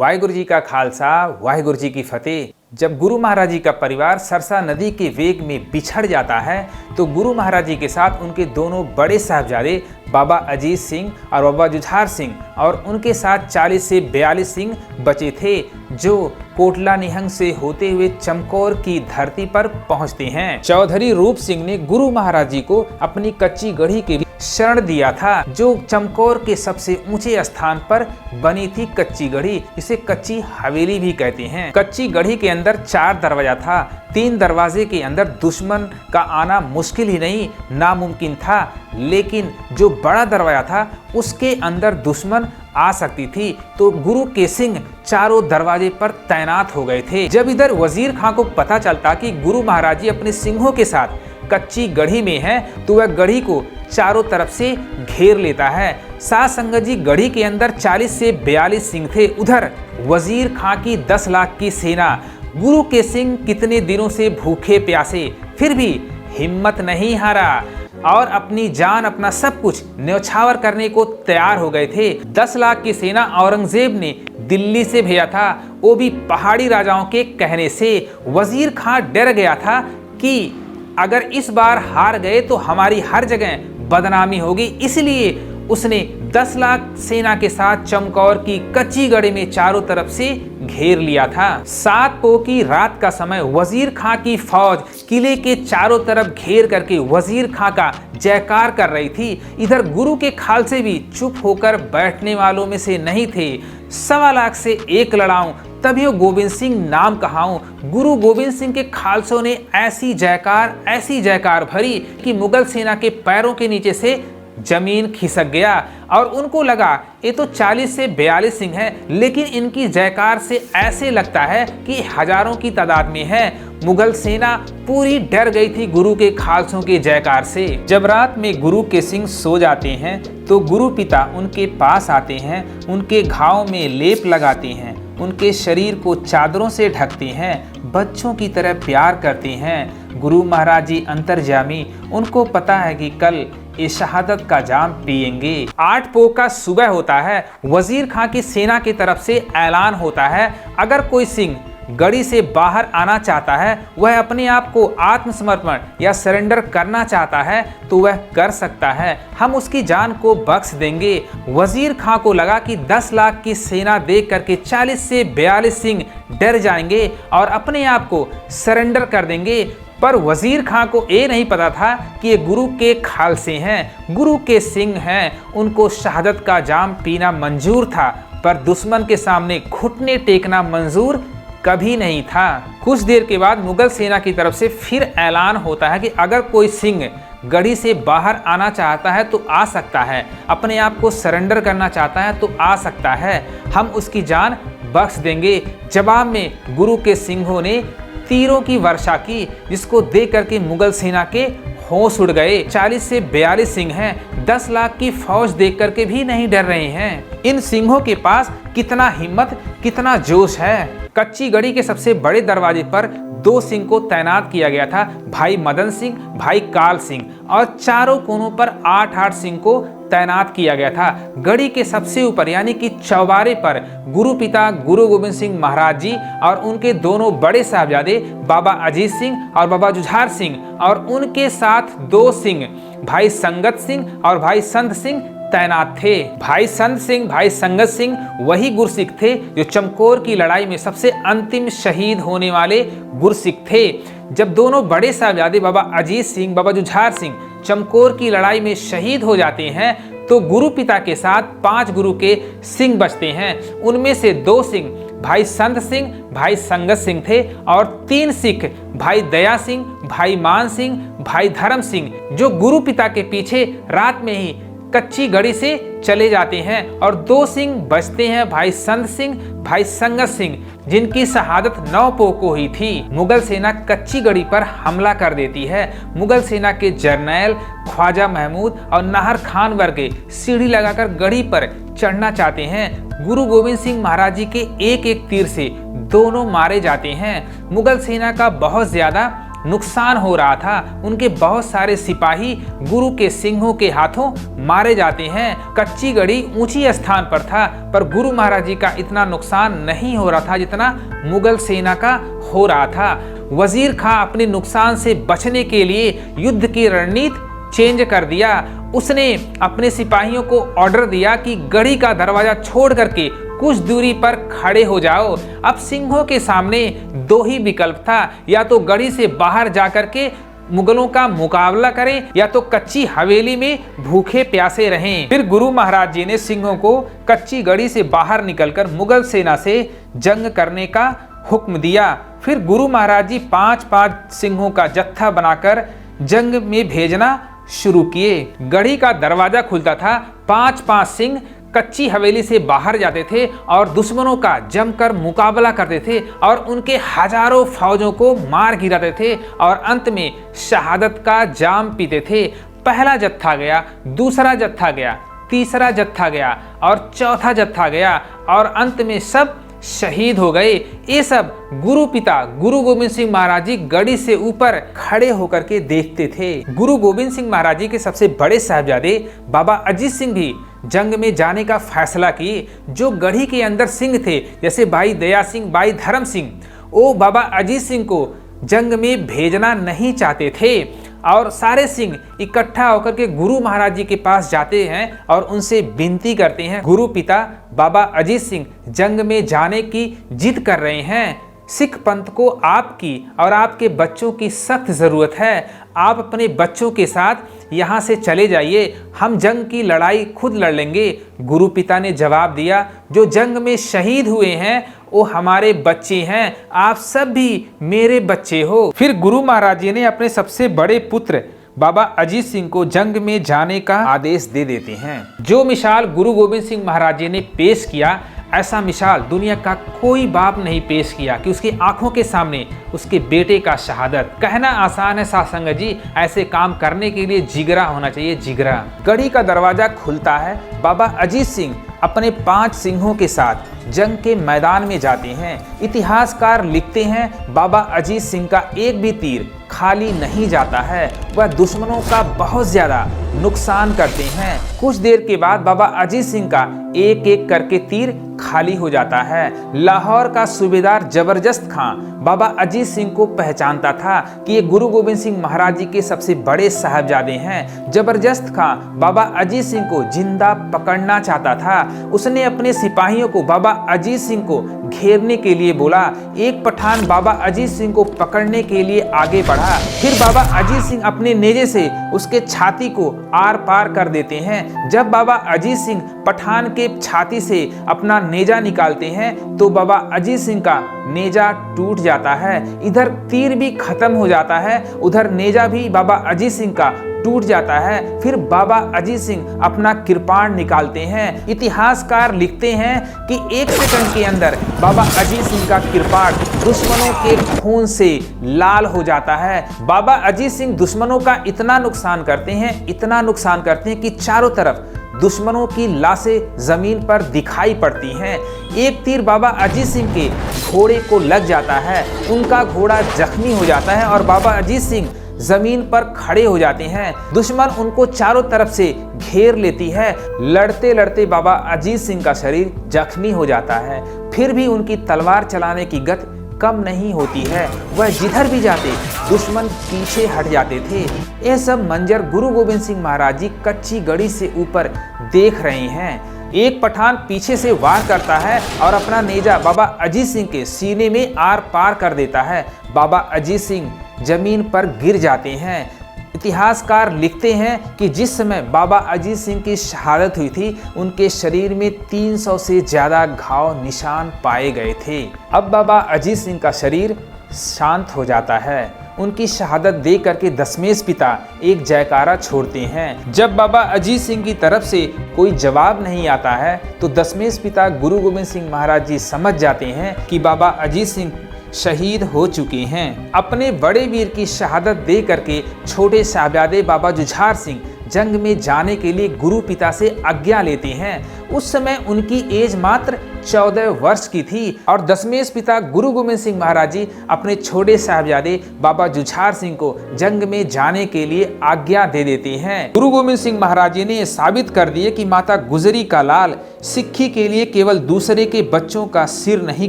वाहिगुरु जी का खालसा, वाहिगुरु जी की फतेह। जब गुरु महाराज जी का परिवार सरसा नदी के वेग में बिछड़ जाता है तो गुरु महाराज जी के साथ उनके दोनों बड़े साहबजादे बाबा अजीत सिंह और बाबा जुझार सिंह और उनके साथ 40 से 42 सिंह बचे थे, जो कोटला निहंग से होते हुए चमकौर की धरती पर पहुंचते हैं। चौधरी रूप सिंह ने गुरु महाराज जी को अपनी कच्ची गढ़ी के शरण दिया था, जो चमकौर के सबसे ऊंचे स्थान पर बनी थी कच्ची गढ़ी, इसे कच्ची हवेली भी कहते हैं। कच्ची गढ़ी के अंदर 4 दरवाजा था। 3 दरवाजे के अंदर दुश्मन का आना मुश्किल ही नहीं नामुमकिन था, लेकिन जो बड़ा दरवाजा था उसके अंदर दुश्मन आ सकती थी, तो गुरु के सिंह चारों दरवाजे पर तैनात हो गए थे। जब इधर वजीर खां को पता चलता कि गुरु महाराज जी अपने सिंहों के साथ कच्ची गढ़ी में है, तो वह गढ़ी को चारों तरफ से घेर लेता है। साथ संगत जी, गढ़ी के अंदर 40 से 42 सिंह थे। उधर वजीर खां की 10 लाख की सेना। गुरु के सिंह कितने दिनों से भूखे प्यासे फिर भी हिम्मत नहीं हारा और अपनी जान अपना सब कुछ न्यौछावर करने को तैयार हो गए थे। 10 लाख की सेना औरंगजेब ने दिल्ली से भेजा था, वो भी पहाड़ी राजाओं के कहने से। वजीर खां डर गया था कि अगर इस बार हार गए तो हमारी हर जगह बदनामी होगी, इसलिए उसने 10 लाख सेना के साथ चमकौर की कच्ची गढ़ी में चारों तरफ से घेर लिया था। 7 पो की रात का समय वजीर खां की फौज किले के चारों तरफ घेर करके वजीर खां का जयकार कर रही थी। इधर गुरु के खालसे भी चुप होकर बैठने वालों में से नहीं थे। 1.25 लाख से 1 लड़ाऊं तभी गोविंद सिंह नाम कहाऊं। गुरु गोविंद सिंह के खालसों ने ऐसी जयकार भरी कि मुगल सेना के पैरों के नीचे से जमीन खिसक गया और उनको लगा ये तो 40 से 42 सिंह हैं, लेकिन इनकी जयकार से ऐसे लगता है कि हजारों की तादाद में है। मुगल सेना पूरी डर गई थी गुरु के खालसों के जयकार से। जब रात में गुरु के सिंह सो जाते हैं तो गुरु पिता उनके पास आते हैं, उनके घाव में लेप लगाते हैं, उनके शरीर को चादरों से ढकते हैं, बच्चों की तरह प्यार करते हैं। गुरु महाराज जी अंतर्यामी, उनको पता है कि कल ये शहादत का जाम पिएंगे। 8 पो का सुबह होता है। वजीर खां की सेना की तरफ से ऐलान होता है, अगर कोई सिंह गढ़ी से बाहर आना चाहता है, वह अपने आप को आत्मसमर्पण या सरेंडर करना चाहता है तो वह कर सकता है, हम उसकी जान को बख्श देंगे। वजीर खां को लगा कि 10 लाख की सेना देख करके 40 से 42 सिंह डर जाएंगे और अपने आप को सरेंडर कर देंगे, पर वजीर खां को ये नहीं पता था कि ये गुरु के खालसे हैं, गुरु के सिंह हैं। उनको शहादत का जाम पीना मंजूर था, पर दुश्मन के सामने घुटने टेकना मंजूर कभी नहीं था। कुछ देर के बाद मुगल सेना की तरफ से फिर ऐलान होता है कि अगर कोई सिंह गढ़ी से बाहर आना चाहता है तो आ सकता है, अपने आप को सरेंडर करना चाहता है तो आ सकता है, हम उसकी जान बख्श देंगे। जवाब में गुरु के सिंहों ने तीरों की वर्षा की, जिसको देख करके मुगल सेना के होश उड़ गए। 40 से 42 सिंह हैं, 10 लाख की फौज देख करके भी नहीं डर रहे हैं। इन सिंहों के पास कितना हिम्मत, कितना जोश है। कच्ची गढ़ी के सबसे बड़े दरवाजे पर 2 सिंह को तैनात किया गया था, भाई मदन सिंह, भाई काल सिंह, और चारों कोनों पर 8-8 सिंह को तैनात किया गया था। गढ़ी के सबसे ऊपर यानी कि चौबारे पर गुरु पिता गुरु गोविंद सिंह महाराज जी और उनके दोनों बड़े साहबजादे बाबा अजीत सिंह और बाबा जुझार सिंह और उनके साथ 2 सिंह भाई संगत सिंह और भाई संत सिंह तैनात थे। भाई संत सिंह, भाई संगत सिंह वही गुरसिख थे जो चमकौर की लड़ाई में सबसे अंतिम शहीद होने वाले गुरसिख थे। जब दोनों बड़े साहबजादे बाबा अजीत सिंह, बाबा जुझार सिंह चमकौर की लड़ाई में शहीद हो जाते हैं तो गुरु पिता के साथ 5 गुरु के सिंह बचते हैं। उनमें से 2 सिंह भाई संत सिंह, भाई संगत सिंह थे और 3 सिख भाई दया सिंह, भाई मान सिंह, भाई धर्म सिंह, जो गुरु पिता के पीछे रात में ही कच्ची गढ़ी से चले जाते हैं। और 2 सिंह बचते हैं, भाई संत सिंह, भाई संगत सिंह, जिनकी शहादत 9 पो को हुई थी। मुगल सेना कच्ची गढ़ी पर हमला कर देती है। मुगल सेना के जर्नैल ख्वाजा महमूद और नाहर खान वर्गे सीढ़ी लगाकर गढ़ी पर चढ़ना चाहते हैं। गुरु गोविंद सिंह महाराज जी के एक-एक तीर से दोनों मारे जाते हैं। मुगल सेना का बहुत ज्यादा नुकसान हो रहा था। उनके बहुत सारे सिपाही गुरु के सिंहों के हाथों मारे जाते हैं। कच्ची गढ़ी ऊंची स्थान पर था, पर गुरु महाराज जी का इतना नुकसान नहीं हो रहा था जितना मुगल सेना का हो रहा था। वजीर खां अपने नुकसान से बचने के लिए युद्ध की रणनीति चेंज कर दिया। उसने अपने सिपाहियों को ऑर्डर दिया कि गढ़ी का दरवाजा छोड़ करके कुछ दूरी पर खड़े हो जाओ। अब सिंहों के सामने दो ही विकल्प था, या तो गढ़ी से बाहर जाकर के मुगलों का मुकाबला करें या तो कच्ची हवेली में भूखे प्यासे रहें। फिर गुरु महाराज जी ने सिंहों को कच्ची गढ़ी से बाहर निकलकर मुगल सेना से जंग करने का हुक्म दिया। फिर गुरु महाराज जी 5-5 सिंहों का जत्था बनाकर जंग में भेजना शुरू किए। गढ़ी का दरवाजा खुलता था, 5-5 सिंह कच्ची हवेली से बाहर जाते थे और दुश्मनों का जमकर मुकाबला करते थे और उनके हजारों फौजों को मार गिराते थे और अंत में शहादत का जाम पीते थे। पहला जत्था गया, दूसरा जत्था गया, तीसरा जत्था गया और चौथा जत्था गया और अंत में सब शहीद हो गए। ये सब गुरु पिता गुरु गोविंद सिंह महाराज जी गढ़ी से ऊपर खड़े होकर के देखते थे। गुरु गोविंद सिंह महाराज जी के सबसे बड़े साहबजादे बाबा अजीत सिंह भी जंग में जाने का फैसला किए। जो गढ़ी के अंदर सिंह थे, जैसे भाई दया सिंह, भाई धर्म सिंह, वो बाबा अजीत सिंह को जंग में भेजना नहीं चाहते थे और सारे सिंह इकट्ठा होकर के गुरु महाराज जी के पास जाते हैं और उनसे विनती करते हैं, गुरु पिता बाबा अजीत सिंह जंग में जाने की जिद कर रहे हैं। सिख पंथ को आपकी और आपके बच्चों की सख्त ज़रूरत है। आप अपने बच्चों के साथ यहाँ से चले जाइए, हम जंग की लड़ाई खुद लड़ लेंगे। गुरु पिता ने जवाब दिया, जो जंग में शहीद हुए हैं वो हमारे बच्चे हैं, आप सब भी मेरे बच्चे हो। फिर गुरु महाराज जी ने अपने सबसे बड़े पुत्र बाबा अजीत सिंह को जंग में जाने का आदेश दे देते हैं। जो मिसाल गुरु गोविंद सिंह महाराज जी ने पेश किया, ऐसा मिसाल दुनिया का कोई बाप नहीं पेश किया कि उसकी आंखों के सामने उसके बेटे का शहादत। कहना आसान है साथ संगत जी, ऐसे काम करने के लिए जिगरा होना चाहिए, जिगरा। गढ़ी का दरवाजा खुलता है, बाबा अजीत सिंह अपने 5 सिंहों के साथ जंग के मैदान में जाते हैं। इतिहासकार लिखते हैं, बाबा अजीत सिंह का एक भी तीर खाली नहीं जाता है, वह दुश्मनों का बहुत ज्यादा नुकसान करते हैं। कुछ देर के बाद बाबा अजीत सिंह का एक एक करके तीर खाली हो जाता है। लाहौर का सूबेदार जबरदस्त खां बाबा अजीत सिंह को पहचानता था कि ये गुरु गोविंद सिंह महाराज जी के सबसे बड़े साहबजादे हैं। जबरदस्त खां बाबा अजीत सिंह को जिंदा पकड़ना चाहता था। उसने अपने सिपाहियों को बाबा अजीत सिंह को घेरने के लिए बोला। एक पठान बाबा अजीत सिंह को पकड़ने के लिए आगे बढ़ा। फिर बाबा अजीत सिंह अपने नेजे से उसके छाती को आर पार कर देते हैं। जब बाबा अजीत सिंह पठान के छाती से अपना नेजा निकालते हैं तो बाबा अजीत सिंह का नेजा टूट जाता है। इधर तीर भी खत्म हो जाता है, उधर नेजा भी बाबा अजीत सिंह का टूट जाता है। फिर बाबा अजीत सिंह अपना कृपाण निकालते हैं। इतिहासकार लिखते हैं कि 1 सेकंड के अंदर बाबा अजीत सिंह का कृपाण दुश्मनों के खून से लाल हो जाता है। बाबा अजीत सिंह दुश्मनों का इतना नुकसान करते हैं, इतना नुकसान करते हैं कि चारों तरफ दुश्मनों की लाशें जमीन पर दिखाई पड़ती हैं। एक तीर बाबा अजीत सिंह के घोड़े को लग जाता है, उनका घोड़ा जख्मी हो जाता है और बाबा अजीत सिंह जमीन पर खड़े हो जाते हैं। दुश्मन उनको चारों तरफ से घेर लेती है। लड़ते लड़ते बाबा अजीत सिंह का शरीर जख्मी हो जाता है, फिर भी उनकी तलवार चलाने की गति कम नहीं होती है। वह जिधर भी जाते दुश्मन पीछे हट जाते थे। यह सब मंजर गुरु गोविंद सिंह महाराज जी कच्ची गढ़ी से ऊपर देख रहे हैं। एक पठान पीछे से वार करता है और अपना नेजा बाबा अजीत सिंह के सीने में आर पार कर देता है। बाबा अजीत सिंह जमीन पर गिर जाते हैं। इतिहासकार लिखते हैं कि जिस समय बाबा अजीत सिंह की शहादत हुई थी, उनके शरीर में 300 से ज़्यादा घाव निशान पाए गए थे। अब बाबा अजीत सिंह का शरीर शांत हो जाता है। उनकी शहादत देख करके दशमेश पिता एक जयकारा छोड़ते हैं। जब बाबा अजीत सिंह की तरफ से कोई जवाब नहीं आता है तो दशमेश पिता गुरु गोविंद सिंह महाराज जी समझ जाते हैं कि बाबा अजीत सिंह शहीद हो चुके हैं। अपने बड़े वीर की शहादत दे करके छोटे साहबजादे बाबा जुझार सिंह जंग में जाने के लिए गुरु पिता से आज्ञा लेते हैं। उस समय उनकी एज मात्र 14 वर्ष की थी और दशमेश पिता गुरु गोविंद सिंह महाराज जी अपने छोटे साहबजादे बाबा जुझार सिंह को जंग में जाने के लिए आज्ञा दे देती हैं। गुरु गोविंद सिंह महाराज जी ने साबित कर दिए कि माता गुजरी का लाल सिक्खी के लिए केवल दूसरे के बच्चों का सिर नहीं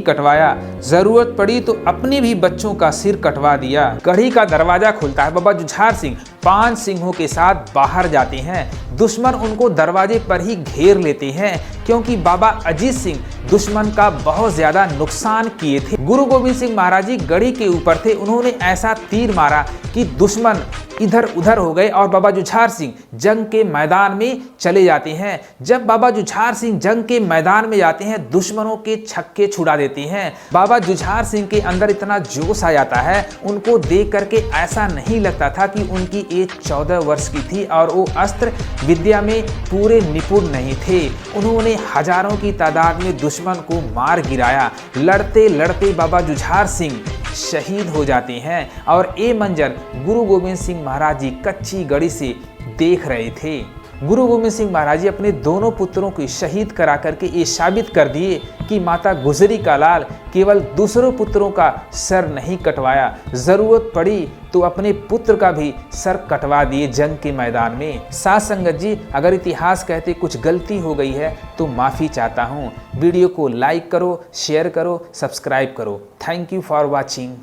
कटवाया, जरूरत पड़ी तो अपने भी बच्चों का सिर कटवा दिया। गढ़ी का दरवाजा खुलता है, बाबा जुझार सिंह 5 सिंहों के साथ बाहर जाते हैं। दुश्मन उनको दरवाजे पर ही घेर लेते हैं क्योंकि बाबा अजीत सिंह दुश्मन का बहुत ज्यादा नुकसान किए थे। गुरु गोविंद सिंह महाराज जी गढ़ी के ऊपर थे, उन्होंने ऐसा तीर मारा कि दुश्मन इधर उधर हो गए और बाबा जुझार सिंह जंग के मैदान में चले जाते हैं। जब बाबा जुझार सिंह जंग के मैदान में जाते हैं, दुश्मनों के छक्के छुड़ा देते हैं। बाबा जुझार सिंह के अंदर इतना जोश आ जाता है, उनको देख करके ऐसा नहीं लगता था कि उनकी एज 14 वर्ष की थी और वो अस्त्र विद्या में पूरे निपुण नहीं थे। उन्होंने हजारों की तादाद में दुश्मन को मार गिराया। लड़ते लड़ते बाबा जुझार सिंह शहीद हो जाते हैं और ये मंजर गुरु गोविंद सिंह महाराज जी कच्ची गढ़ी से देख रहे थे। गुरु गोविंद सिंह महाराज जी अपने दोनों पुत्रों को शहीद करा करके ये साबित कर दिए कि माता गुजरी का लाल केवल दूसरों पुत्रों का सर नहीं कटवाया, जरूरत पड़ी तो अपने पुत्र का भी सर कटवा दिए जंग के मैदान में। साथ संगत जी, अगर इतिहास कहते कुछ गलती हो गई है तो माफ़ी चाहता हूँ। वीडियो को लाइक करो, शेयर करो, सब्सक्राइब करो। Thank you for watching.